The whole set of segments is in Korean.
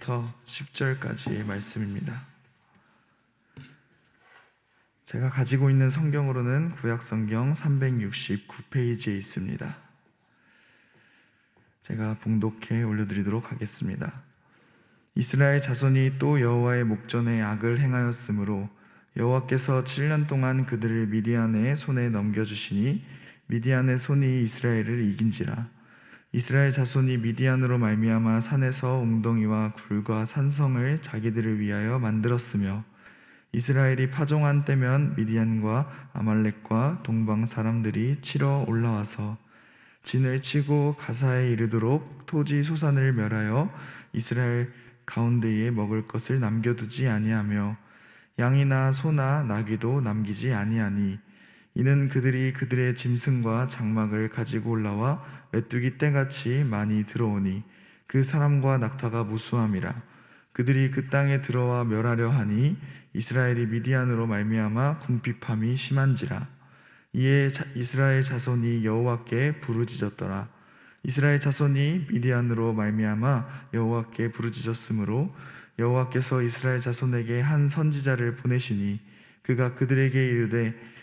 1절부터 10절까지의 말씀입니다. 제가 가지고 있는 성경으로는 구약성경 369페이지에 있습니다. 제가 봉독해 올려드리도록 하겠습니다. 이스라엘 자손이 또 여호와의 목전에 악을 행하였으므로 여호와께서 7년 동안 그들을 미디안의 손에 넘겨주시니 미디안의 손이 이스라엘을 이긴지라. 이스라엘 자손이 미디안으로 말미암아 산에서 웅덩이와 굴과 산성을 자기들을 위하여 만들었으며 이스라엘이 파종한 때면 미디안과 아말렉과 동방 사람들이 치러 올라와서 진을 치고 가사에 이르도록 토지 소산을 멸하여 이스라엘 가운데에 먹을 것을 남겨두지 아니하며 양이나 소나 나귀도 남기지 아니하니 이는 그들이 그들의 짐승과 장막을 가지고 올라와 메뚜기 떼같이 많이 들어오니 그 사람과 낙타가 무수함이라. 그들이 그 땅에 들어와 멸하려 하니 이스라엘이 미디안으로 말미암아 궁핍함이 심한지라. 이에 이스라엘 자손이 여호와께 부르짖었더라. 이스라엘 자손이 미디안으로 말미암아 여호와께 부르짖었으므로 여호와께서 이스라엘 자손에게 한 선지자를 보내시니 그가 그들에게 이르되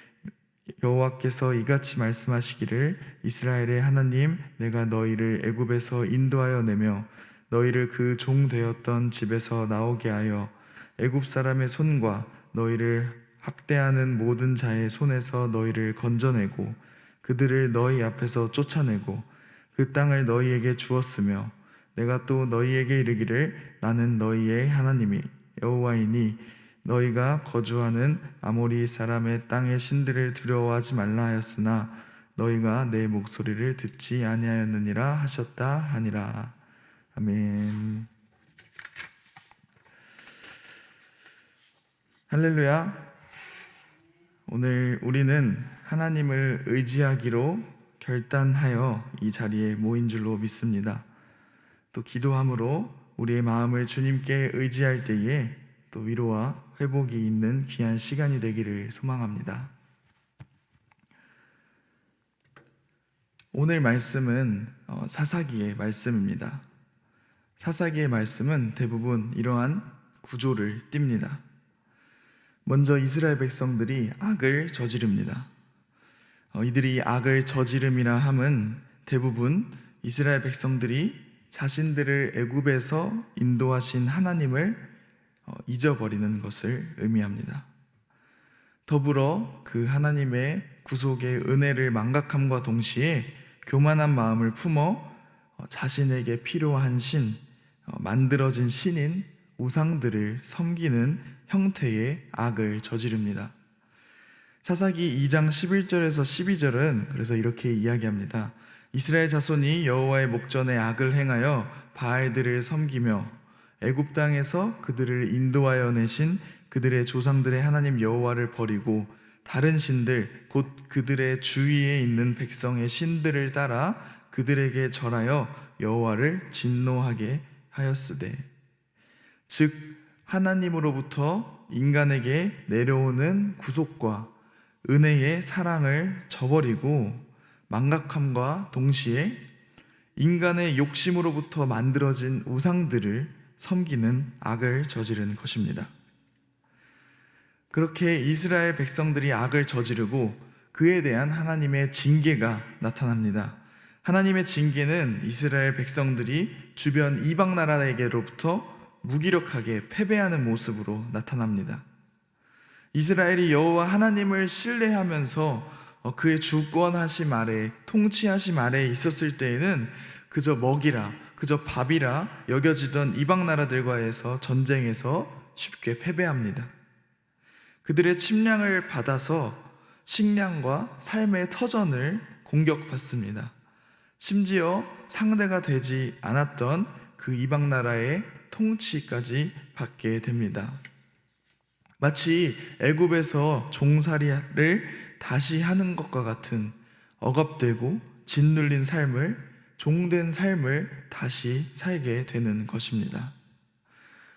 여호와께서 이같이 말씀하시기를 이스라엘의 하나님 내가 너희를 애굽에서 인도하여 내며 너희를 그 종 되었던 집에서 나오게 하여 애굽 사람의 손과 너희를 학대하는 모든 자의 손에서 너희를 건져내고 그들을 너희 앞에서 쫓아내고 그 땅을 너희에게 주었으며 내가 또 너희에게 이르기를 나는 너희의 하나님이 여호와이니 너희가 거주하는 아모리 사람의 땅의 신들을 두려워하지 말라 하였으나 너희가 내 목소리를 듣지 아니하였느니라 하셨다 하니라. 아멘. 할렐루야. 오늘 우리는 하나님을 의지하기로 결단하여 이 자리에 모인 줄로 믿습니다. 또 기도함으로 우리의 마음을 주님께 의지할 때에 또 위로와 회복이 있는 귀한 시간이 되기를 소망합니다. 오늘 말씀은 사사기의 말씀입니다. 사사기의 말씀은 대부분 이러한 구조를 띱니다. 먼저 이스라엘 백성들이 악을 저지릅니다. 이들이 악을 저지름이라 함은 대부분 이스라엘 백성들이 자신들을 애굽에서 인도하신 하나님을 잊어버리는 것을 의미합니다. 더불어 그 하나님의 구속의 은혜를 망각함과 동시에 교만한 마음을 품어 자신에게 필요한 신, 만들어진 신인 우상들을 섬기는 형태의 악을 저지릅니다. 사사기 2장 11절에서 12절은 그래서 이렇게 이야기합니다. 이스라엘 자손이 여호와의 목전에 악을 행하여 바알들을 섬기며 애굽 땅에서 그들을 인도하여 내신 그들의 조상들의 하나님 여호와를 버리고 다른 신들 곧 그들의 주위에 있는 백성의 신들을 따라 그들에게 절하여 여호와를 진노하게 하였으되 즉 하나님으로부터 인간에게 내려오는 구속과 은혜의 사랑을 저버리고 망각함과 동시에 인간의 욕심으로부터 만들어진 우상들을 섬기는 악을 저지른 것입니다. 그렇게 이스라엘 백성들이 악을 저지르고 그에 대한 하나님의 징계가 나타납니다. 하나님의 징계는 이스라엘 백성들이 주변 이방 나라에게로부터 무기력하게 패배하는 모습으로 나타납니다. 이스라엘이 여호와 하나님을 신뢰하면서 그의 주권하심 아래, 통치하심 아래에 있었을 때에는 그저 먹이라, 그저 밥이라 여겨지던 이방 나라들과에서 전쟁에서 쉽게 패배합니다. 그들의 침략을 받아서 식량과 삶의 터전을 공격받습니다. 심지어 상대가 되지 않았던 그 이방 나라의 통치까지 받게 됩니다. 마치 애굽에서 종살이를 다시 하는 것과 같은 억압되고 짓눌린 삶을, 종된 삶을 다시 살게 되는 것입니다.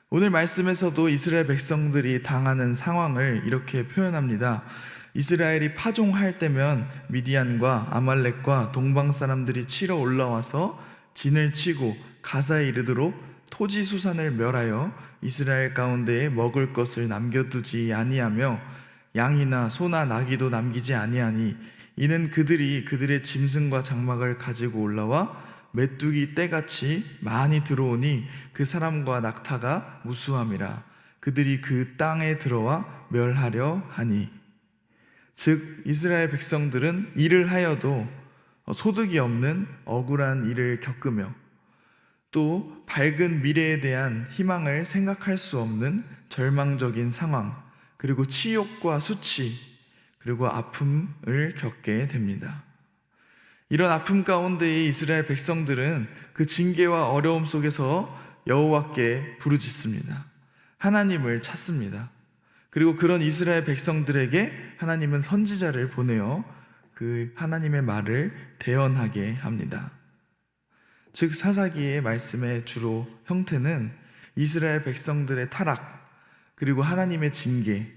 오늘 말씀에서도 이스라엘 백성들이 당하는 상황을 이렇게 표현합니다. 이스라엘이 파종할 때면 미디안과 아말렉과 동방 사람들이 치러 올라와서 진을 치고 가사에 이르도록 토지 수산을 멸하여 이스라엘 가운데에 먹을 것을 남겨두지 아니하며 양이나 소나 나귀도 남기지 아니하니 이는 그들이 그들의 짐승과 장막을 가지고 올라와 메뚜기 떼같이 많이 들어오니 그 사람과 낙타가 무수함이라. 그들이 그 땅에 들어와 멸하려 하니. 즉 이스라엘 백성들은 일을 하여도 소득이 없는 억울한 일을 겪으며 또 밝은 미래에 대한 희망을 생각할 수 없는 절망적인 상황, 그리고 치욕과 수치, 그리고 아픔을 겪게 됩니다. 이런 아픔 가운데에 이스라엘 백성들은 그 징계와 어려움 속에서 여호와께 부르짖습니다. 하나님을 찾습니다. 그리고 그런 이스라엘 백성들에게 하나님은 선지자를 보내어 그 하나님의 말을 대언하게 합니다. 즉 사사기의 말씀의 주로 형태는 이스라엘 백성들의 타락, 그리고 하나님의 징계,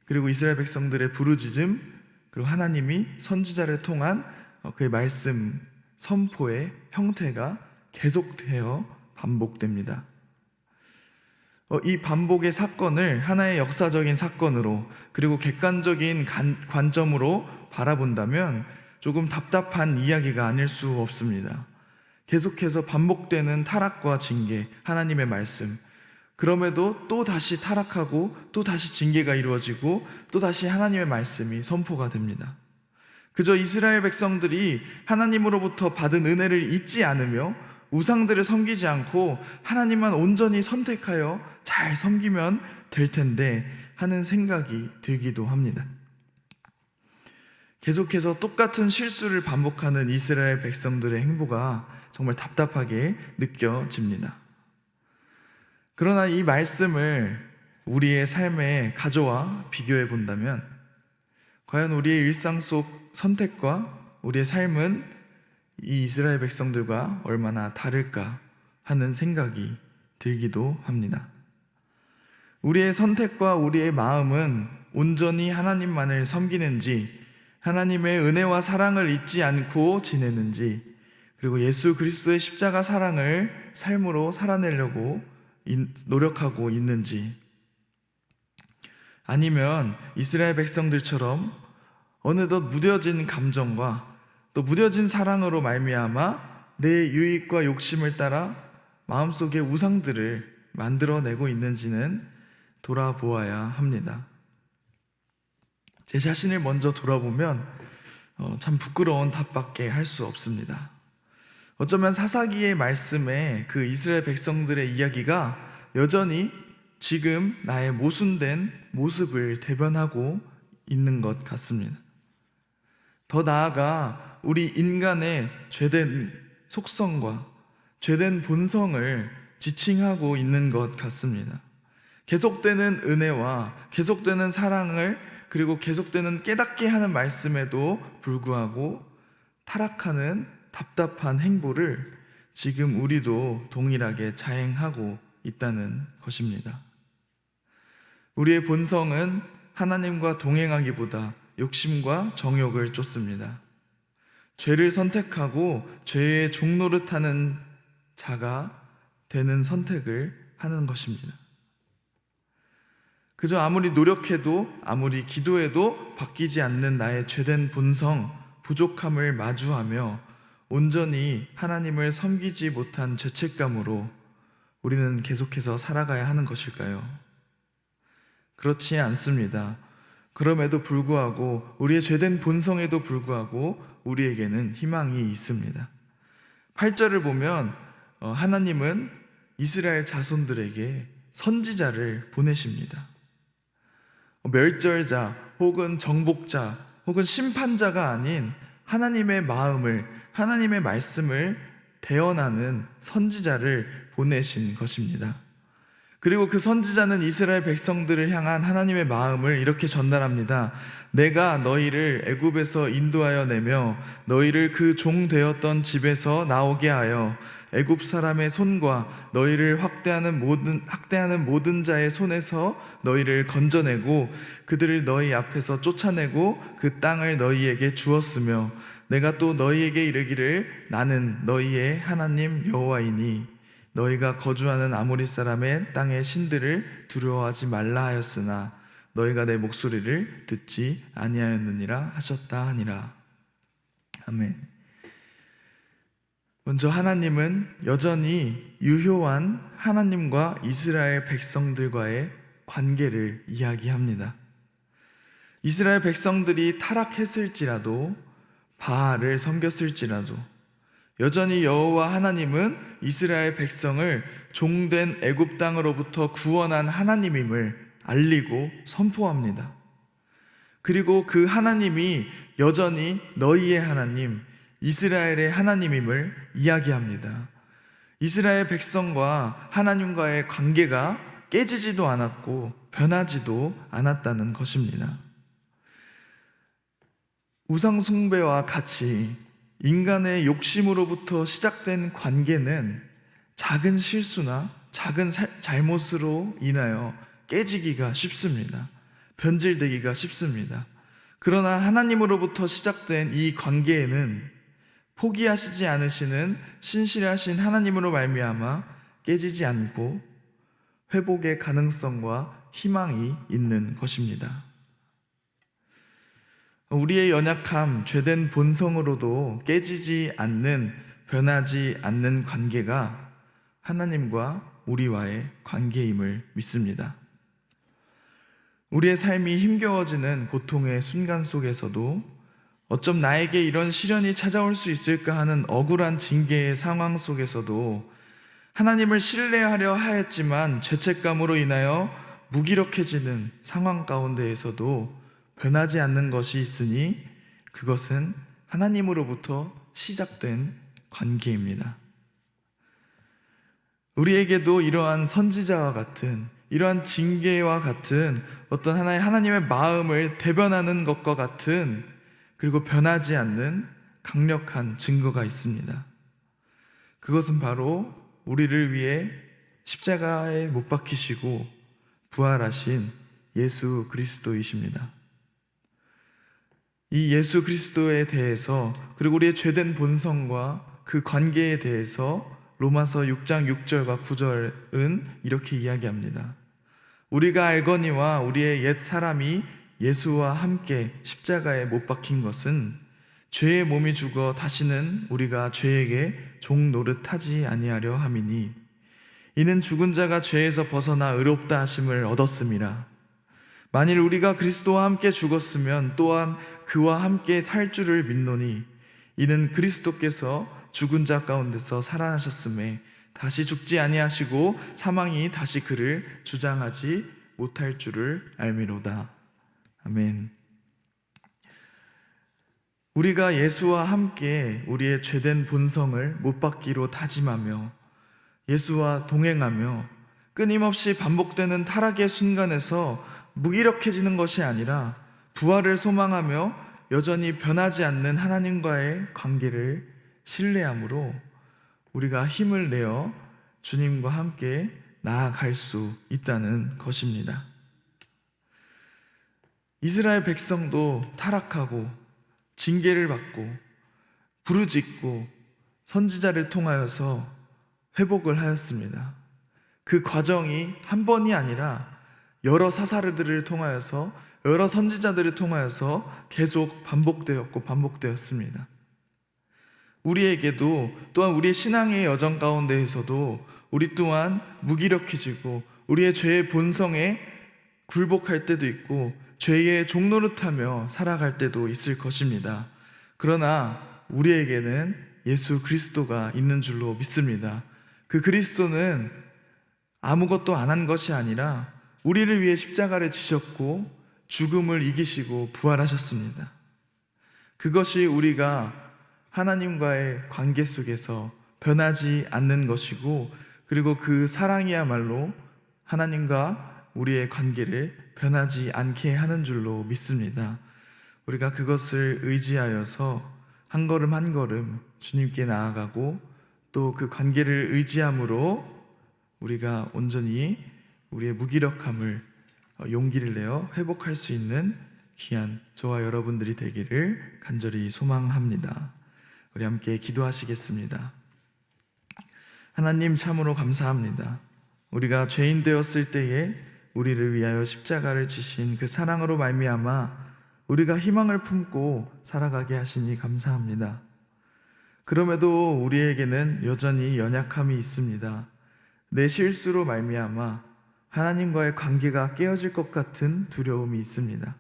그리고 이스라엘 백성들의 부르짖음, 그리고 하나님이 선지자를 통한 그의 말씀 선포의 형태가 계속되어 반복됩니다. 이 반복의 사건을 하나의 역사적인 사건으로, 그리고 객관적인 관점으로 바라본다면 조금 답답한 이야기가 아닐 수 없습니다. 계속해서 반복되는 타락과 징계, 하나님의 말씀, 그럼에도 또 다시 타락하고 또 다시 징계가 이루어지고 또 다시 하나님의 말씀이 선포가 됩니다. 그저 이스라엘 백성들이 하나님으로부터 받은 은혜를 잊지 않으며 우상들을 섬기지 않고 하나님만 온전히 선택하여 잘 섬기면 될 텐데 하는 생각이 들기도 합니다. 계속해서 똑같은 실수를 반복하는 이스라엘 백성들의 행보가 정말 답답하게 느껴집니다. 그러나 이 말씀을 우리의 삶에 가져와 비교해 본다면 과연 우리의 일상 속 선택과 우리의 삶은 이 이스라엘 백성들과 얼마나 다를까 하는 생각이 들기도 합니다. 우리의 선택과 우리의 마음은 온전히 하나님만을 섬기는지, 하나님의 은혜와 사랑을 잊지 않고 지내는지, 그리고 예수 그리스도의 십자가 사랑을 삶으로 살아내려고 노력하고 있는지, 아니면 이스라엘 백성들처럼 어느덧 무뎌진 감정과 또 무뎌진 사랑으로 말미암아 내 유익과 욕심을 따라 마음속에 우상들을 만들어내고 있는지는 돌아보아야 합니다. 제 자신을 먼저 돌아보면 참 부끄러운 답밖에 할 수 없습니다. 어쩌면 사사기의 말씀에 그 이스라엘 백성들의 이야기가 여전히 지금 나의 모순된 모습을 대변하고 있는 것 같습니다. 더 나아가 우리 인간의 죄된 속성과 죄된 본성을 지칭하고 있는 것 같습니다. 계속되는 은혜와 계속되는 사랑을, 그리고 계속되는 깨닫게 하는 말씀에도 불구하고 타락하는 답답한 행보를 지금 우리도 동일하게 자행하고 있다는 것입니다. 우리의 본성은 하나님과 동행하기보다 욕심과 정욕을 쫓습니다. 죄를 선택하고 죄의 종노릇하는 자가 되는 선택을 하는 것입니다. 그저 아무리 노력해도 아무리 기도해도 바뀌지 않는 나의 죄된 본성, 부족함을 마주하며 온전히 하나님을 섬기지 못한 죄책감으로 우리는 계속해서 살아가야 하는 것일까요? 그렇지 않습니다. 그럼에도 불구하고 우리의 죄된 본성에도 불구하고 우리에게는 희망이 있습니다. 8절을 보면 하나님은 이스라엘 자손들에게 선지자를 보내십니다. 멸절자 혹은 정복자 혹은 심판자가 아닌 하나님의 마음을, 하나님의 말씀을 대언하는 선지자를 보내신 것입니다. 그리고 그 선지자는 이스라엘 백성들을 향한 하나님의 마음을 이렇게 전달합니다. 내가 너희를 애굽에서 인도하여 내며 너희를 그 종 되었던 집에서 나오게 하여 애굽 사람의 손과 너희를 학대하는 모든 자의 손에서 너희를 건져내고 그들을 너희 앞에서 쫓아내고 그 땅을 너희에게 주었으며 내가 또 너희에게 이르기를 나는 너희의 하나님 여호와이니 너희가 거주하는 아모리 사람의 땅의 신들을 두려워하지 말라 하였으나 너희가 내 목소리를 듣지 아니하였느니라 하셨다 하니라. 아멘. 먼저 하나님은 여전히 유효한 하나님과 이스라엘 백성들과의 관계를 이야기합니다. 이스라엘 백성들이 타락했을지라도, 바알을 섬겼을지라도 여전히 여호와 하나님은 이스라엘 백성을 종된 애굽 땅으로부터 구원한 하나님임을 알리고 선포합니다. 그리고 그 하나님이 여전히 너희의 하나님, 이스라엘의 하나님임을 이야기합니다. 이스라엘 백성과 하나님과의 관계가 깨지지도 않았고 변하지도 않았다는 것입니다. 우상 숭배와 같이 인간의 욕심으로부터 시작된 관계는 작은 실수나 작은 잘못으로 인하여 깨지기가 쉽습니다. 변질되기가 쉽습니다. 그러나 하나님으로부터 시작된 이 관계에는 포기하시지 않으시는 신실하신 하나님으로 말미암아 깨지지 않고 회복의 가능성과 희망이 있는 것입니다. 우리의 연약함, 죄된 본성으로도 깨지지 않는, 변하지 않는 관계가 하나님과 우리와의 관계임을 믿습니다. 우리의 삶이 힘겨워지는 고통의 순간 속에서도 어쩜 나에게 이런 시련이 찾아올 수 있을까 하는 억울한 징계의 상황 속에서도 하나님을 신뢰하려 하였지만 죄책감으로 인하여 무기력해지는 상황 가운데에서도 변하지 않는 것이 있으니 그것은 하나님으로부터 시작된 관계입니다. 우리에게도 이러한 선지자와 같은, 이러한 징계와 같은 어떤 하나의 하나님의 마음을 대변하는 것과 같은, 그리고 변하지 않는 강력한 증거가 있습니다. 그것은 바로 우리를 위해 십자가에 못 박히시고 부활하신 예수 그리스도이십니다. 이 예수 그리스도에 대해서, 그리고 우리의 죄된 본성과 그 관계에 대해서 로마서 6장 6절과 9절은 이렇게 이야기합니다. 우리가 알거니와 우리의 옛 사람이 예수와 함께 십자가에 못 박힌 것은 죄의 몸이 죽어 다시는 우리가 죄에게 종 노릇하지 아니하려 함이니 이는 죽은 자가 죄에서 벗어나 의롭다 하심을 얻었음이라. 만일 우리가 그리스도와 함께 죽었으면 또한 그와 함께 살 줄을 믿노니 이는 그리스도께서 죽은 자 가운데서 살아나셨음에 다시 죽지 아니하시고 사망이 다시 그를 주장하지 못할 줄을 알미로다. 아멘. 우리가 예수와 함께 우리의 죄된 본성을 못 박기로 다짐하며 예수와 동행하며 끊임없이 반복되는 타락의 순간에서 무기력해지는 것이 아니라 부활을 소망하며 여전히 변하지 않는 하나님과의 관계를 신뢰함으로 우리가 힘을 내어 주님과 함께 나아갈 수 있다는 것입니다. 이스라엘 백성도 타락하고 징계를 받고 부르짖고 선지자를 통하여서 회복을 하였습니다. 그 과정이 한 번이 아니라 여러 사사들을 통하여서, 여러 선지자들을 통하여서 계속 반복되었습니다. 우리에게도 또한 우리의 신앙의 여정 가운데에서도 우리 또한 무기력해지고 우리의 죄의 본성에 굴복할 때도 있고 죄의 종노릇하며 살아갈 때도 있을 것입니다. 그러나 우리에게는 예수 그리스도가 있는 줄로 믿습니다. 그 그리스도는 아무것도 안 한 것이 아니라 우리를 위해 십자가를 지셨고 죽음을 이기시고 부활하셨습니다. 그것이 우리가 하나님과의 관계 속에서 변하지 않는 것이고, 그리고 그 사랑이야말로 하나님과 우리의 관계를 변하지 않게 하는 줄로 믿습니다. 우리가 그것을 의지하여서 한 걸음 한 걸음 주님께 나아가고 또 그 관계를 의지함으로 우리가 온전히 우리의 무기력함을 용기를 내어 회복할 수 있는 귀한 저와 여러분들이 되기를 간절히 소망합니다. 우리 함께 기도하시겠습니다. 하나님 참으로 감사합니다. 우리가 죄인 되었을 때에 우리를 위하여 십자가를 지신 그 사랑으로 말미암아 우리가 희망을 품고 살아가게 하시니 감사합니다. 그럼에도 우리에게는 여전히 연약함이 있습니다. 내 실수로 말미암아 하나님과의 관계가 깨어질 것 같은 두려움이 있습니다.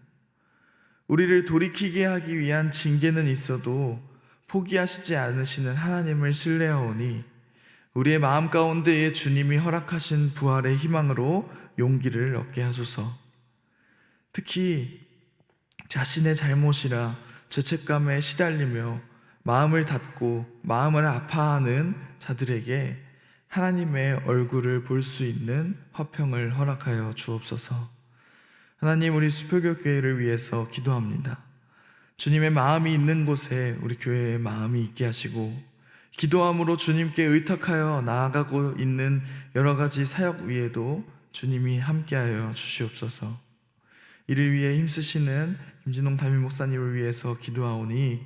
우리를 돌이키게 하기 위한 징계는 있어도 포기하시지 않으시는 하나님을 신뢰하오니 우리의 마음 가운데에 주님이 허락하신 부활의 희망으로 용기를 얻게 하소서. 특히 자신의 잘못이라 죄책감에 시달리며 마음을 닫고 마음을 아파하는 자들에게 하나님의 얼굴을 볼 수 있는 화평을 허락하여 주옵소서. 하나님, 우리 수표교회를 위해서 기도합니다. 주님의 마음이 있는 곳에 우리 교회의 마음이 있게 하시고, 기도함으로 주님께 의탁하여 나아가고 있는 여러 가지 사역 위에도 주님이 함께하여 주시옵소서. 이를 위해 힘쓰시는 김진홍 담임 목사님을 위해서 기도하오니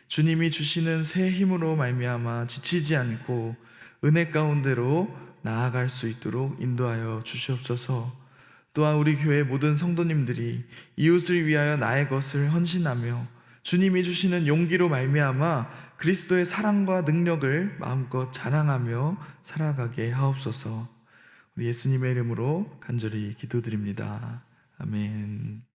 주님이 주시는 새 힘으로 말미암아 지치지 않고 은혜 가운데로 나아갈 수 있도록 인도하여 주시옵소서. 또한 우리 교회 모든 성도님들이 이웃을 위하여 나의 것을 헌신하며 주님이 주시는 용기로 말미암아 그리스도의 사랑과 능력을 마음껏 자랑하며 살아가게 하옵소서. 우리 예수님의 이름으로 간절히 기도드립니다. 아멘.